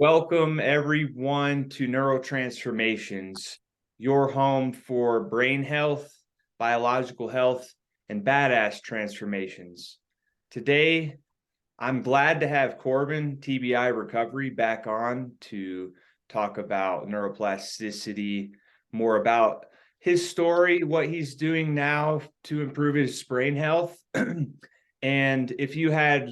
Welcome everyone to Neurotransformations, your home for brain health, biological health, and badass transformations. Today, I'm glad to have Corbin, TBI Recovery, back on to talk about neuroplasticity, more about his story, what he's doing now to improve his brain health. And if you had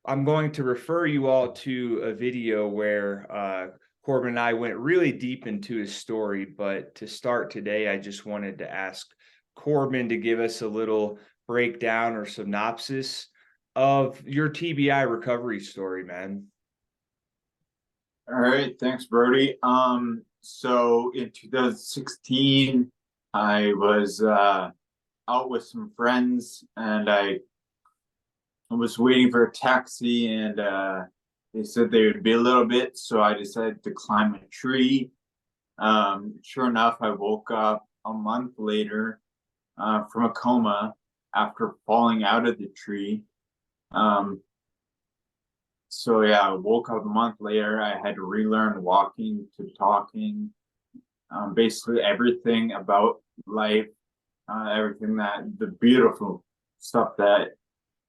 I'm going to refer you all to a video where Corbin and I went really deep into his story. But to start today, I just wanted to ask Corbin to give us a little breakdown or synopsis of your TBI recovery story, man. All right, thanks, Brody. So in 2016, I was out with some friends, and I was waiting for a taxi, and they said they would be a little bit, so I decided to climb a tree. Sure enough, I woke up a month later from a coma after falling out of the tree. Um, So yeah, I woke up a month later. I had to relearn walking to talking, basically everything about life, everything that the beautiful stuff that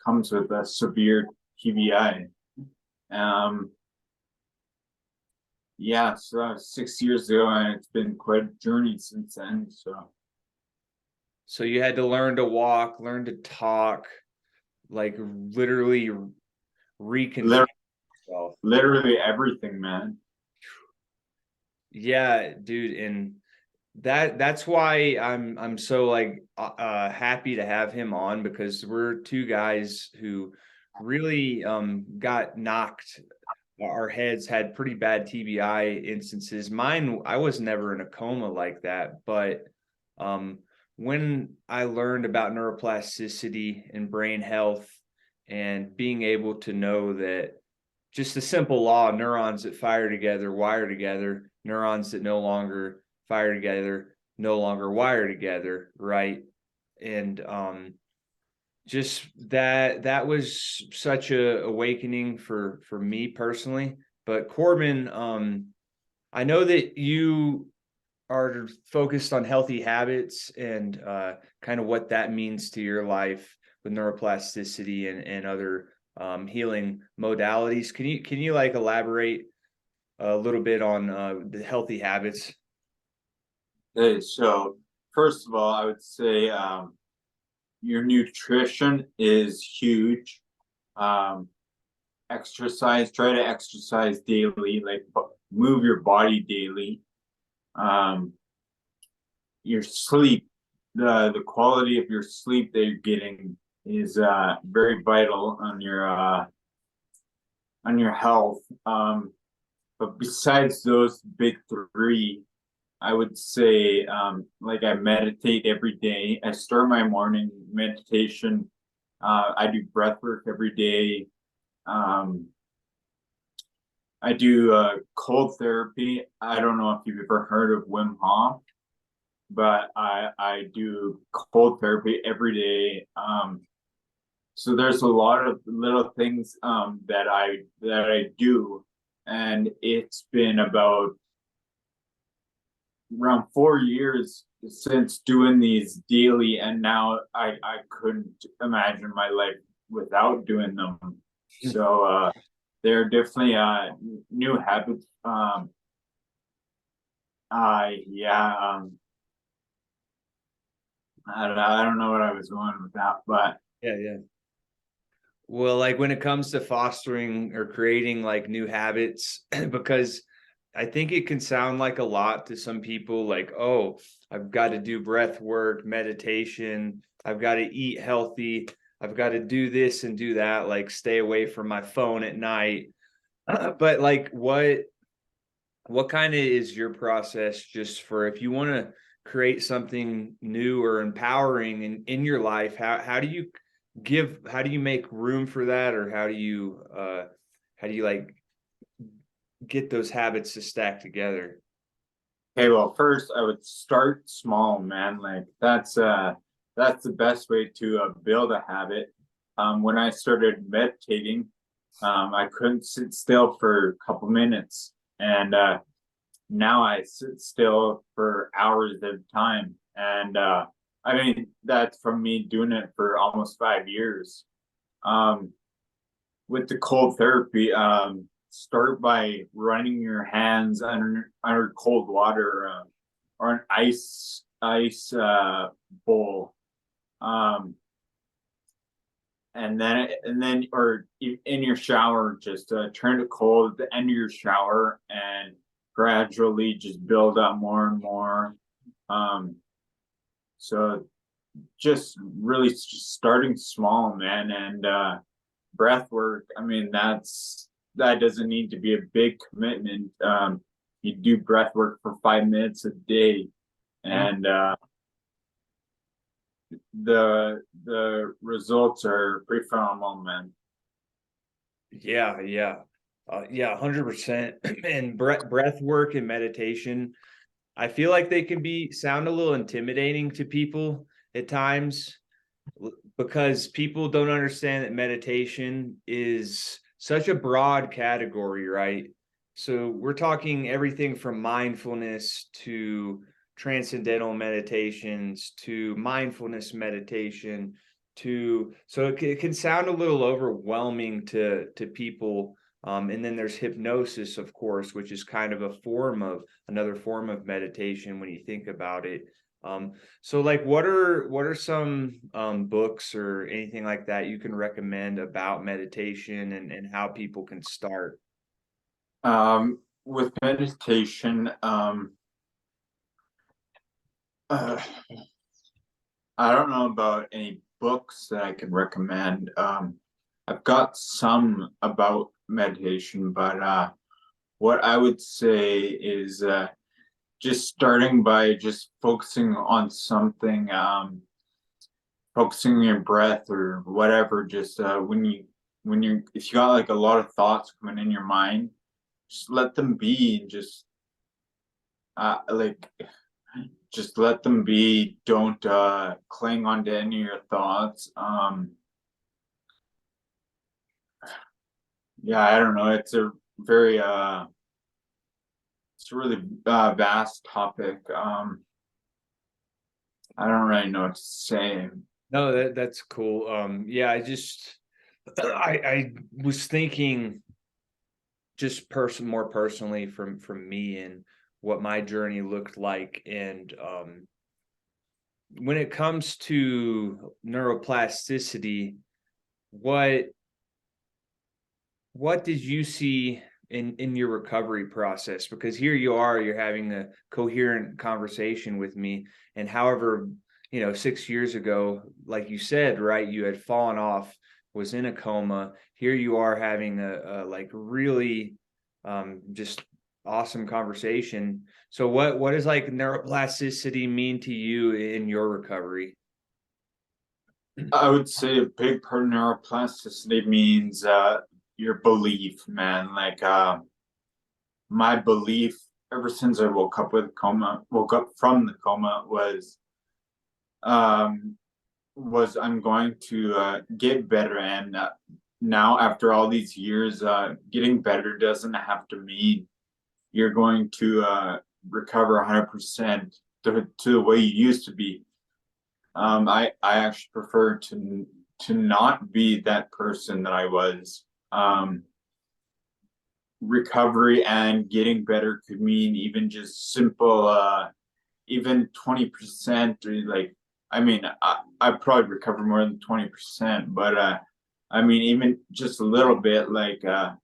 comes with a severe TBI. Um, yeah, so that was 6 years ago, and it's been quite a journey since then. So you had to learn to walk, learn to talk, like literally reconstruct Literally, yourself. literally everything, man. Yeah, dude, and that's why I'm so like happy to have him on, because we're two guys who really got knocked. Our heads had pretty bad TBI instances. Mine, I was never in a coma like that, but um when I learned about neuroplasticity and brain health and being able to know that just the simple law, neurons that fire together wire together, neurons that no longer fire together no longer wire together, right? And just that was such a awakening for me personally. But Corbin, I know that you are focused on healthy habits and kind of what that means to your life with neuroplasticity and other healing modalities. Can you like elaborate a little bit on the healthy habits? Okay, so first of all, I would say your nutrition is huge. Um, Exercise, try to exercise daily, like move your body daily. Um, your sleep, the quality of your sleep that you're getting is very vital on your health. But besides those big three, I would say like I meditate every day. I start my morning meditation. I do breath work every day. Um, I do cold therapy. I don't know if you've ever heard of Wim Hof, but I do cold therapy every day. So there's a lot of little things that I do, and it's been about around 4 years since doing these daily, and now I couldn't imagine my life without doing them. So they're definitely new habits. Yeah, I don't know what I was going with that, but Yeah, yeah. Well, like when it comes to fostering or creating like new habits, because I think it can sound like a lot to some people, like, oh, I've got to do breath work, meditation, I've got to eat healthy, I've got to do this and do that, like stay away from my phone at night. But like what kind of is your process just for if you want to create something new or empowering in your life, how do you how do you make room for that, or how do you like get those habits to stack together? okay, well, first I would start small, man. Like that's the best way to build a habit. When I started meditating, I couldn't sit still for a couple minutes, and now I sit still for hours at a time. And I mean, that's from me doing it for almost 5 years. Um, with the cold therapy, start by running your hands under cold water, or an ice bowl. Um, and then or in your shower, just turn it cold at the end of your shower and gradually just build up more and more. um so just really just starting small, man. And breath work, I mean, that doesn't need to be a big commitment. You do breath work for 5 minutes a day, and the results are pretty phenomenal, man. Yeah, yeah. Yeah, 100%. And breath work and meditation, I feel like they can sound a little intimidating to people at times, because people don't understand that meditation is such a broad category, right? So we're talking everything from mindfulness to transcendental meditations to mindfulness meditation to, so it can sound a little overwhelming to people. And then there's hypnosis, of course, which is kind of another form of meditation when you think about it. So like what are some books or anything like that you can recommend about meditation and how people can start? With meditation, uh, I don't know about any books that I can recommend. I've got some about meditation, but what I would say is just starting by just focusing on something, focusing on your breath or whatever. Just if you got like a lot of thoughts coming in your mind, just let them be, and like just let them be. Don't cling on to any of your thoughts. Yeah, I don't know. Very it's a really vast topic. I don't really know what to say. No, that's cool. Yeah, I was thinking just more personally from me and what my journey looked like. And when it comes to neuroplasticity, what what did you see in your recovery process? Because here you are, you're having a coherent conversation with me, and however, 6 years ago, like you said, right, you had fallen off, was in a coma. Here you are having a like really just awesome conversation. So what does like neuroplasticity mean to you in your recovery? I would say a big part of neuroplasticity means your belief, man. Like my belief ever since I woke up from the coma, um was I'm going to get better. And now after all these years, getting better doesn't have to mean you're going to recover 100% to the way you used to be. I actually prefer to not be that person that I was. Recovery and getting better could mean even just simple, even 20%, or like, I mean, I probably recover more than 20%, but I mean, even just a little bit, like I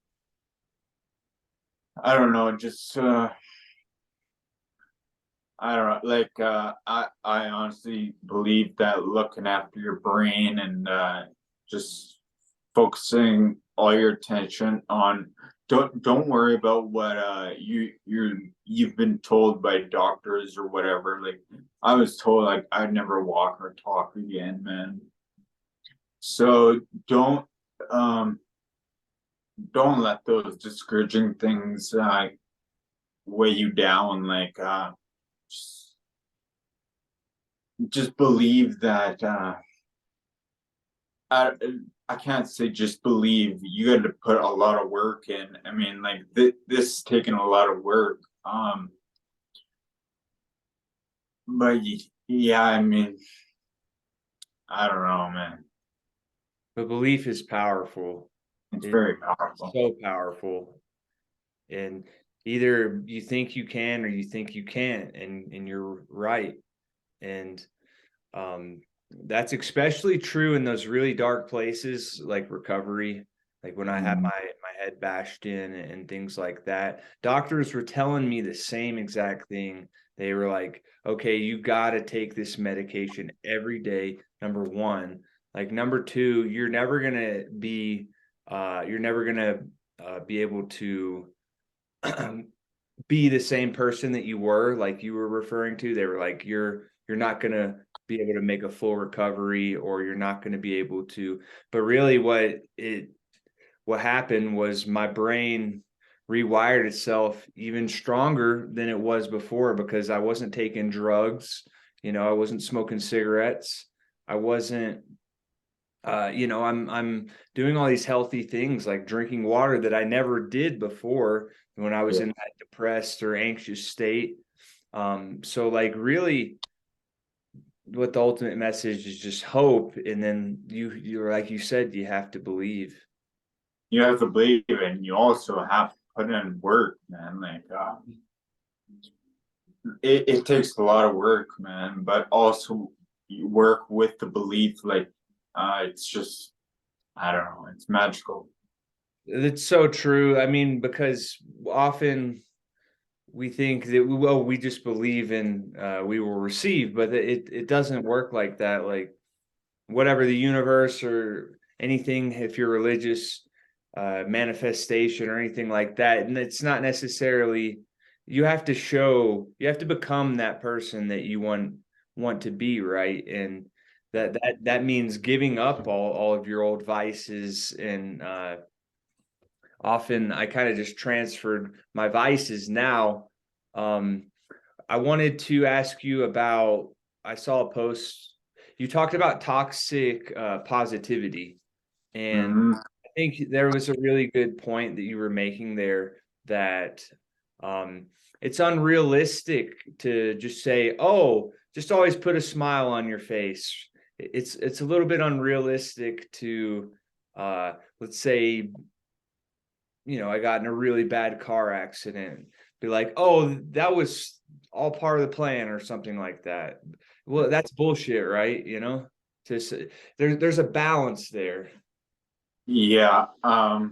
don't know, just I don't know, like I honestly believe that looking after your brain and just focusing all your attention on, don't worry about what you've been told by doctors or whatever. Like I was told like I'd never walk or talk again, man. So um don't let those discouraging things weigh you down. Like just believe that I I can't say just believe. You got to put a lot of work in. I mean, like this is taking a lot of work. But yeah, I mean, I don't know, man. But belief is powerful. It's It's very powerful. so powerful. And either you think you can or you think you can't, and you're right. And um that's especially true in those really dark places like recovery, like when I had Mhm. my head bashed in and things like that. Doctors were telling me the same exact thing. They were like, okay, you got to take this medication every day, number one. Like number two, you're never gonna be able to be the same person that you were, like you were referring to. They were like, you're not gonna be able to make a full recovery, or you're not going to be able to. But really what happened was my brain rewired itself even stronger than it was before, because I wasn't taking drugs, I wasn't smoking cigarettes, I wasn't I'm doing all these healthy things like drinking water that I never did before when I was Yeah. in that depressed or anxious state. So like really what the ultimate message is, just hope. And then you're like you said, you have to believe. You have to believe, and you also have to put in work, man. Like, it takes a lot of work, man, but also you work with the belief. Like, it's just, I don't know, it's magical. It's so true. I mean, because often we think that we just believe in we will receive, but it doesn't work like that. Like whatever the universe or anything, if you're religious, manifestation or anything like that, and it's not necessarily, you have to become that person that you want to be, right? And that means giving up all of your old vices. And often I kind of just transferred my vices now. um I wanted to ask you about, I saw a post, you talked about toxic positivity. And Hmm. I think there was a really good point that you were making there, that um, it's unrealistic to just say, oh, just always put a smile on your face. It's a little bit unrealistic to, let's say, I got in a really bad car accident, be like, oh, that was all part of the plan or something like that. Well, that's bullshit, right? Just there's a balance there. Yeah. I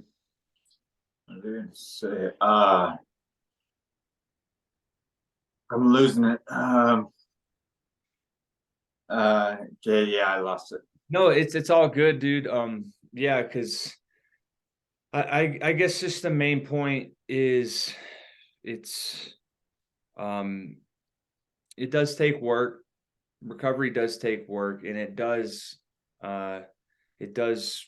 didn't say. I'm losing it. Okay. Yeah, I lost it. No, it's all good, dude. Yeah, because I guess just the main point is, it's um it does take work. Recovery does take work, and uh it does,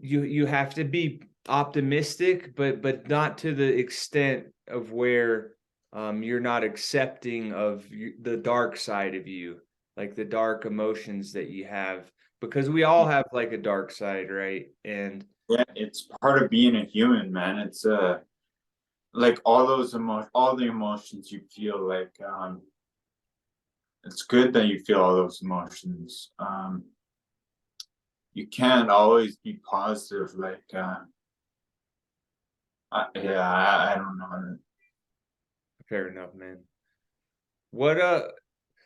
you have to be optimistic, but not to the extent of where you're not accepting of the dark side of you, like the dark emotions that you have, because we all have like a dark side, right? And Yeah, it's part of being a human, man. It's like all the emotions you feel. Like, it's good that you feel all those emotions. You can't always be positive. Like, yeah, I don't know. fair enough, man. What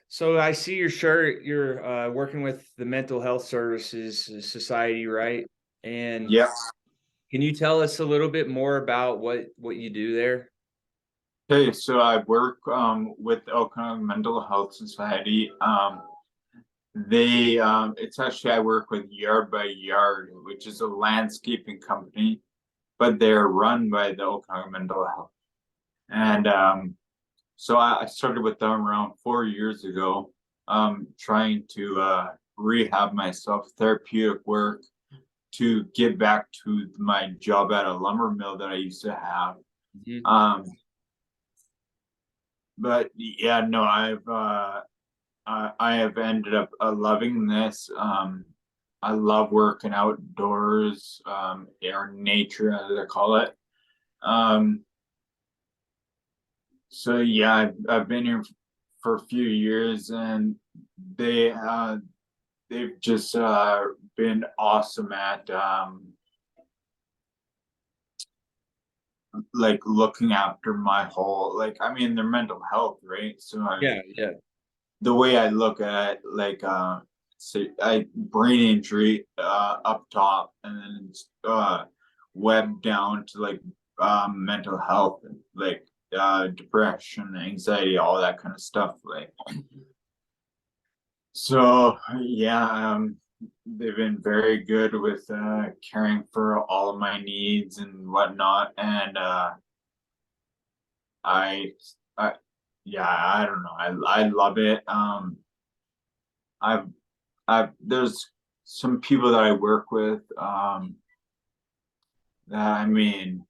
so I see your shirt, you're working with the Mental Health Services Society, right? And Yeah. can you tell us a little bit more about what you do there? Okay, so I work with the Okanagan Mental Health Society. It's actually, I work with Yard by Yard, which is a landscaping company, but they're run by the Okanagan Mental Health. And so I started with them around 4 years ago, trying to rehab myself, therapeutic work, to get back to my job at a lumber mill that I used to have. Mhm. Um, but yeah, no, I've I have ended up loving this. I love working outdoors, or nature, as I call it. Um, so yeah, I've been here for a few years, and they they've just been awesome at like looking after my whole, like, I mean, their mental health, right? So I Yeah, mean, yeah, the way I look at, like, say I brain injury up top, and then it's web down to like mental health, like depression, anxiety, all that kind of stuff. Like, so yeah, they've been very good with caring for all of my needs and whatnot, and I, I, yeah, I don't know, I love it. I've there's some people that I work with, that, I mean,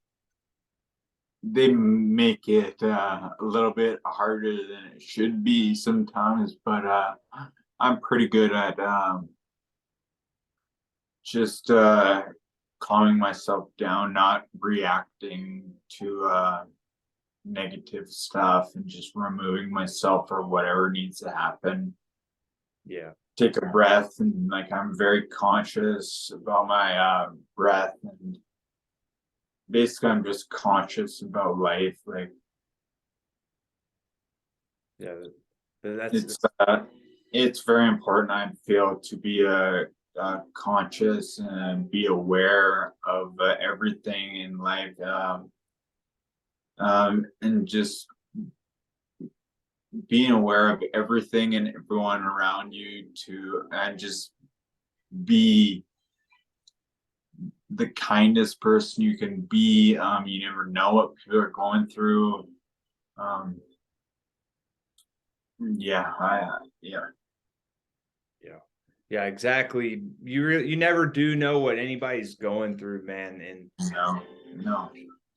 they make it a little bit harder than it should be sometimes, but I'm pretty good at just calming myself down, not reacting to negative stuff, and just removing myself for whatever needs to happen. yeah, Take a breath, and like, I'm very conscious about my breath, and basically I'm just conscious about life. Like, yeah. That's it's it's very important, I feel, to be conscious and be aware of everything in life, and just being aware of everything and everyone around you, to and just be the kindest person you can be. You never know what people are going through. Um, yeah, yeah, yeah, yeah, exactly. You never do know what anybody's going through, man. And no, no,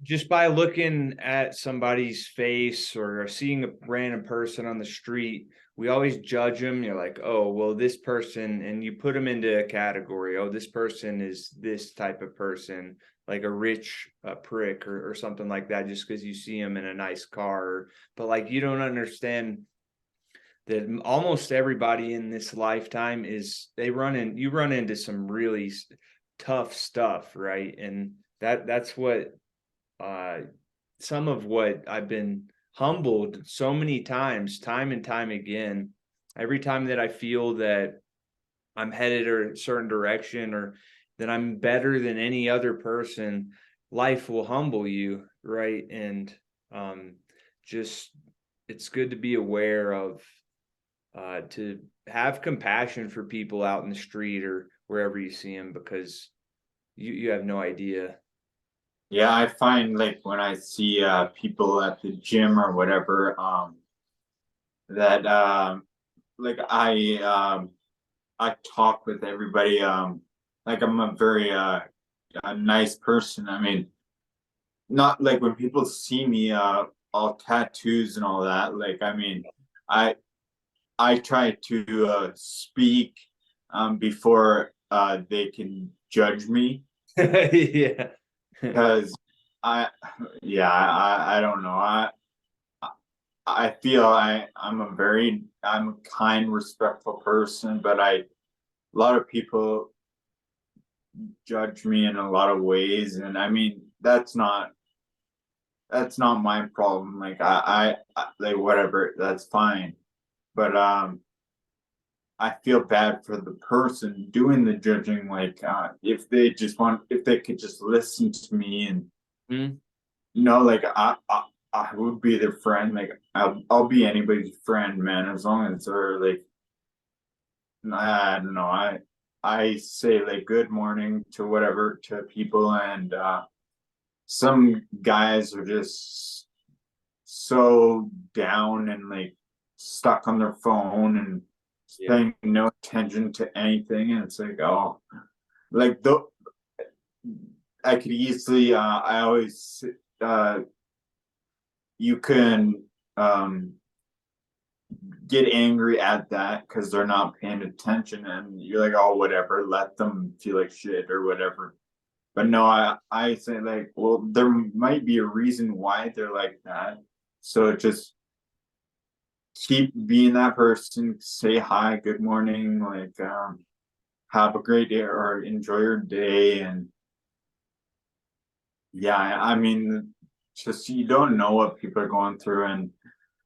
just by looking at somebody's face or seeing a random person on the street, we always judge them. You're like, oh, well, this person, and you put them into a category. Oh, this person is this type of person, like a rich prick or something like that, just because you see them in a nice car. But like, you don't understand that almost everybody in this lifetime is you run into some really tough stuff, right? And that's what uh, some of what I've been humbled so many times, time and time again. Every time that I feel that I'm headed a certain direction or that I'm better than any other person, life will humble you, right? And um, just it's good to be aware of, to have compassion for people out in the street or wherever you see them, because you have no idea. yeah. I find, like, when I see people at the gym or whatever, that like, I talk with everybody. Like, I'm a very a nice person. I mean, not like when people see me all tattoos and all that. Like, I mean, I I try to speak before they can judge me, Yeah. because I yeah, I don't know. I feel I'm a kind, respectful person, but a lot of people judge me in a lot of ways, and I mean, that's not my problem. Like, like, whatever, that's fine. But I feel bad for the person doing the judging. Like, if they could just listen to me, and Mhm. like, I would be their friend. Like, I'll be anybody's friend, man, as long as they're like, I don't know, I say, like, good morning to whatever to people, and some guys are just so down and like stuck on their phone and Yeah. paying no attention to anything, and it's like, oh, like, though, I could easily I always, uh you can, um get angry at that because they're not paying attention, and you're like, oh, whatever, let them feel like shit or whatever. But no, I say like, well, there might be a reason why they're like that. So just keep being that person, say hi, good morning, like have a great day or enjoy your day. And yeah, I mean, just you don't know what people are going through. And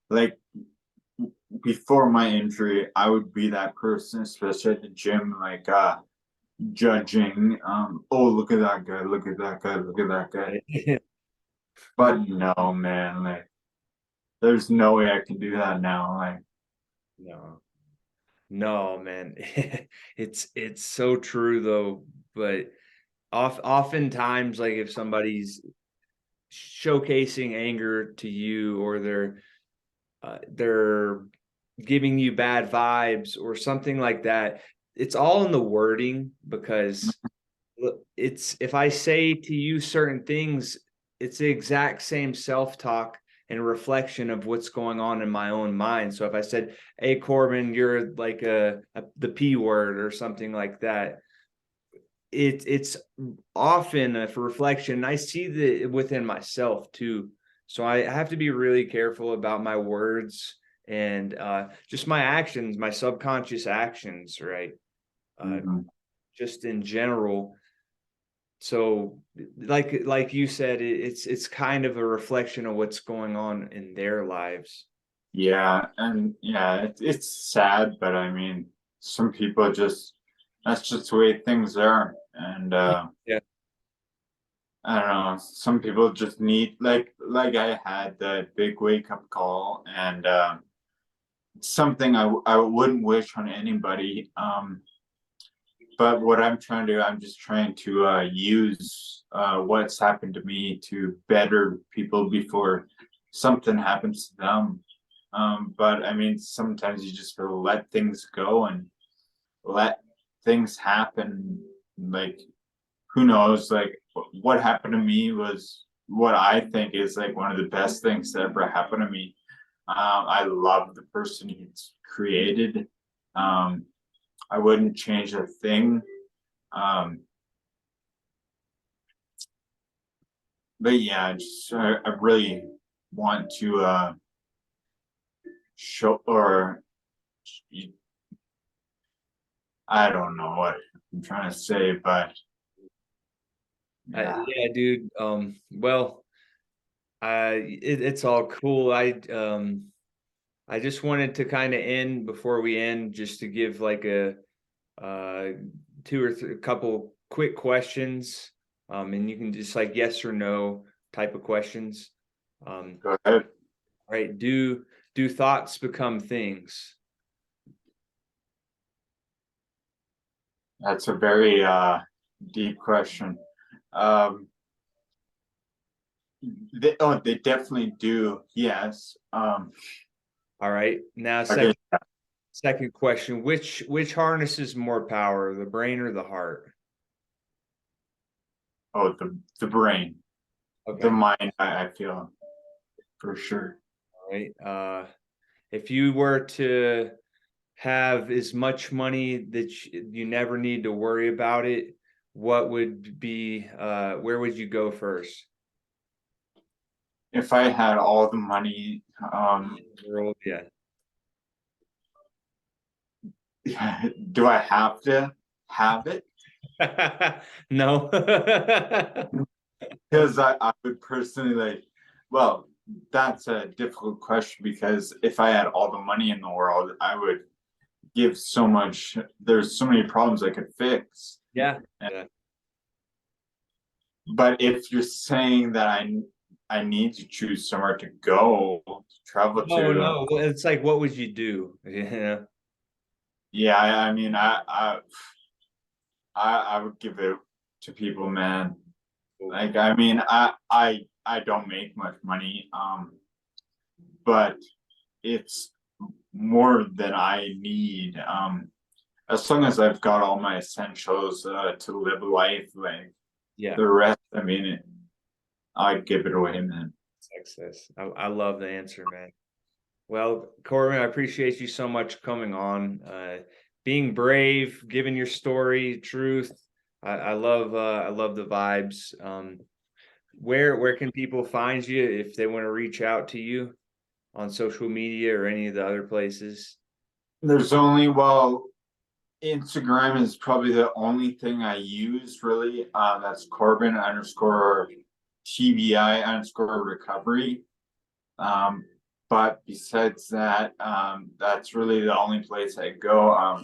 like before my injury, I would be that person, especially at the gym, like judging, oh, look at that guy, look at that guy, look at that guy. But no, man, like there's no way I can do that now. Like, No, no, man. It's so true though. But oftentimes, like if somebody's showcasing anger to you, or they're giving you bad vibes or something like that, it's all in the wording. Because it's, if I say to you certain things, it's the exact same self-talk and reflection of what's going on in my own mind. So if I said, hey Corbin, you're like the P word or something like that, it's often a reflection. I see that within myself too. So I have to be really careful about my words and just my actions, my subconscious actions, right? mhm. Just in general. So like you said, it's kind of a reflection of what's going on in their lives. Yeah, and yeah, it's sad, but I mean, some people just that's just the way things are. And Yeah. I don't know, some people just need like I had that big wake up call, and something I wouldn't wish on anybody. But what I'm trying to do, I'm just trying to use what's happened to me to better people before something happens to them. But I mean, sometimes you just gotta let things go and let things happen. Like, who knows? Like, what happened to me was what I think is like one of the best things that ever happened to me. I love the person he's created. Um, I wouldn't change a thing. Um, but yeah, I really want to show, or I don't know what I'm trying to say, but yeah. Yeah, dude. Well, it's all cool. I just wanted to kind of end before we end, just to give like a uh two or a couple quick questions. And you can just like yes or no type of questions. Go ahead. Right. Do thoughts become things? That's a very deep question. Um, they definitely do. Yes. All right. Now, Okay. second question, which harnesses more power, the brain or the heart? Oh, the brain, the Okay. mind. I feel for sure. All right. If you were to have as much money that you never need to worry about it, what would be where would you go first? If I had all the money, World, yeah. do I have to have it? No. Because I would personally like, well, that's a difficult question because if I had all the money in the world, I would give so much, there's so many problems I could fix. Yeah. Yeah. But if you're saying that I need to choose somewhere to go, to travel No, to, no. Well, it's like, what would you do? Yeah. yeah, I mean, I would give it to people, man. Like, I mean, I don't make much money, but it's more than I need. As long as I've got all my essentials to live life, like Yeah. the rest, I mean, I'd give it away, man. Success. I love the answer, man. Well, Corbin, I appreciate you so much coming on, being brave, giving your story, truth. I love the vibes. Where can people find you if they want to reach out to you on social media or any of the other places? There's only, well, Instagram is probably the only thing I use really. That's Corbin underscore TBI underscore recovery. But besides that, that's really the only place I go.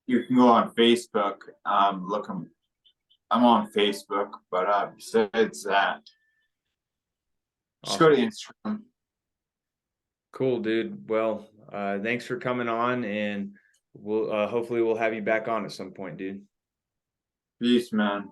You can go on Facebook. Look, I'm on Facebook, but besides that, just go to Awesome. Instagram. Cool, dude. Well, thanks for coming on, and we'll hopefully we'll have you back on at some point, dude. Peace, man.